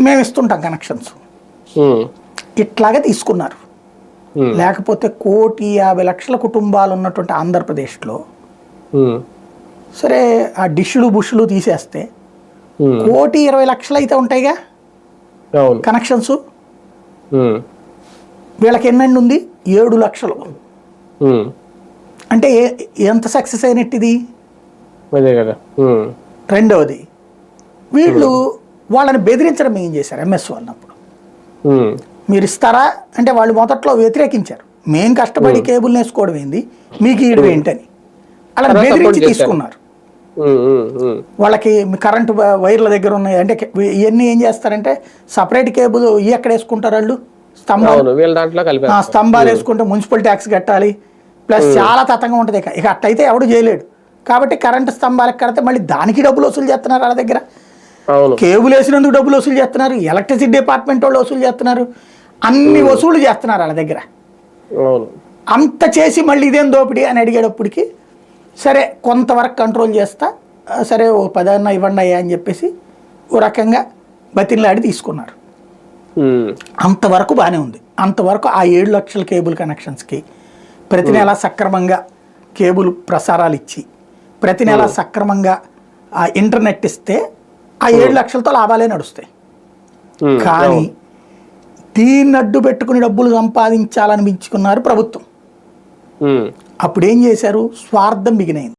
మేము ఇస్తుంటాం కనెక్షన్స్, ఇట్లాగే తీసుకున్నారు. లేకపోతే 1,50,00,000 కుటుంబాలు ఉన్నటువంటి ఆంధ్రప్రదేశ్లో సరే ఆ డిష్లు బుష్లు తీసేస్తే 1,20,00,000 అయితే ఉంటాయిగా కనెక్షన్స్. వీళ్ళకి ఎన్నండి ఉంది 7 లక్షలు. అంటే ఎంత సక్సెస్ అయినట్టు ఇది. రెండవది వీళ్ళు వాళ్ళని బెదిరించడం ఏం చేశారు ఎంఎస్ అన్నప్పుడు, మీరు ఇస్తారా అంటే వాళ్ళు మొదట్లో వ్యతిరేకించారు. మేం కష్టపడి కేబుల్ వేసుకోవడం ఏంది మీకు ఈయడం ఏంటని అలా బెదిరించి తీసుకున్నారు. వాళ్ళకి కరెంటు వైర్ల దగ్గర ఉన్నాయి అంటే ఇవన్నీ ఏం చేస్తారంటే సపరేట్ కేబుల్ ఎక్కడ వేసుకుంటారు వాళ్ళు, స్తంభాలు వేసుకుంటే మున్సిపల్ ట్యాక్స్ కట్టాలి, ప్లస్ చాలా తతంగా ఉంటుంది. ఇక అట్టయితే ఎవడు చేయలేడు కాబట్టి కరెంటు స్తంభాలకు కడితే మళ్ళీ దానికి డబ్బులు వసూలు చేస్తున్నారు వాళ్ళ దగ్గర. కేబుల్ వేసినందుకు డబ్బులు వసూలు చేస్తున్నారు, ఎలక్ట్రిసిటీ డిపార్ట్మెంట్ వాళ్ళు వసూలు చేస్తున్నారు, అన్ని వసూలు చేస్తున్నారు వాళ్ళ దగ్గర. అంత చేసి మళ్ళీ ఇదేం దోపిడీ అని అడిగేటప్పటికి సరే కొంతవరకు కంట్రోల్ చేస్తా, సరే ఓ 10 ఇవ్వండి అయ్యా అని చెప్పేసి ఓ రకంగా బతిన్లాడి తీసుకున్నారు. అంతవరకు బాగానే ఉంది. అంతవరకు ఆ 7 లక్షల కేబుల్ కనెక్షన్స్కి ప్రతి నెల సక్రమంగా కేబుల్ ప్రసారాలు ఇచ్చి ప్రతి నెల సక్రమంగా ఆ ఇంటర్నెట్ ఇస్తే ఆ 7 లక్షలతో లాభాలే నడుస్తాయి. కానీ దీన్ని అడ్డు పెట్టుకుని డబ్బులు సంపాదించాలని మించుకున్నారు ప్రభుత్వం. అప్పుడు ఏం చేశారు, స్వార్థం మిగిలింది.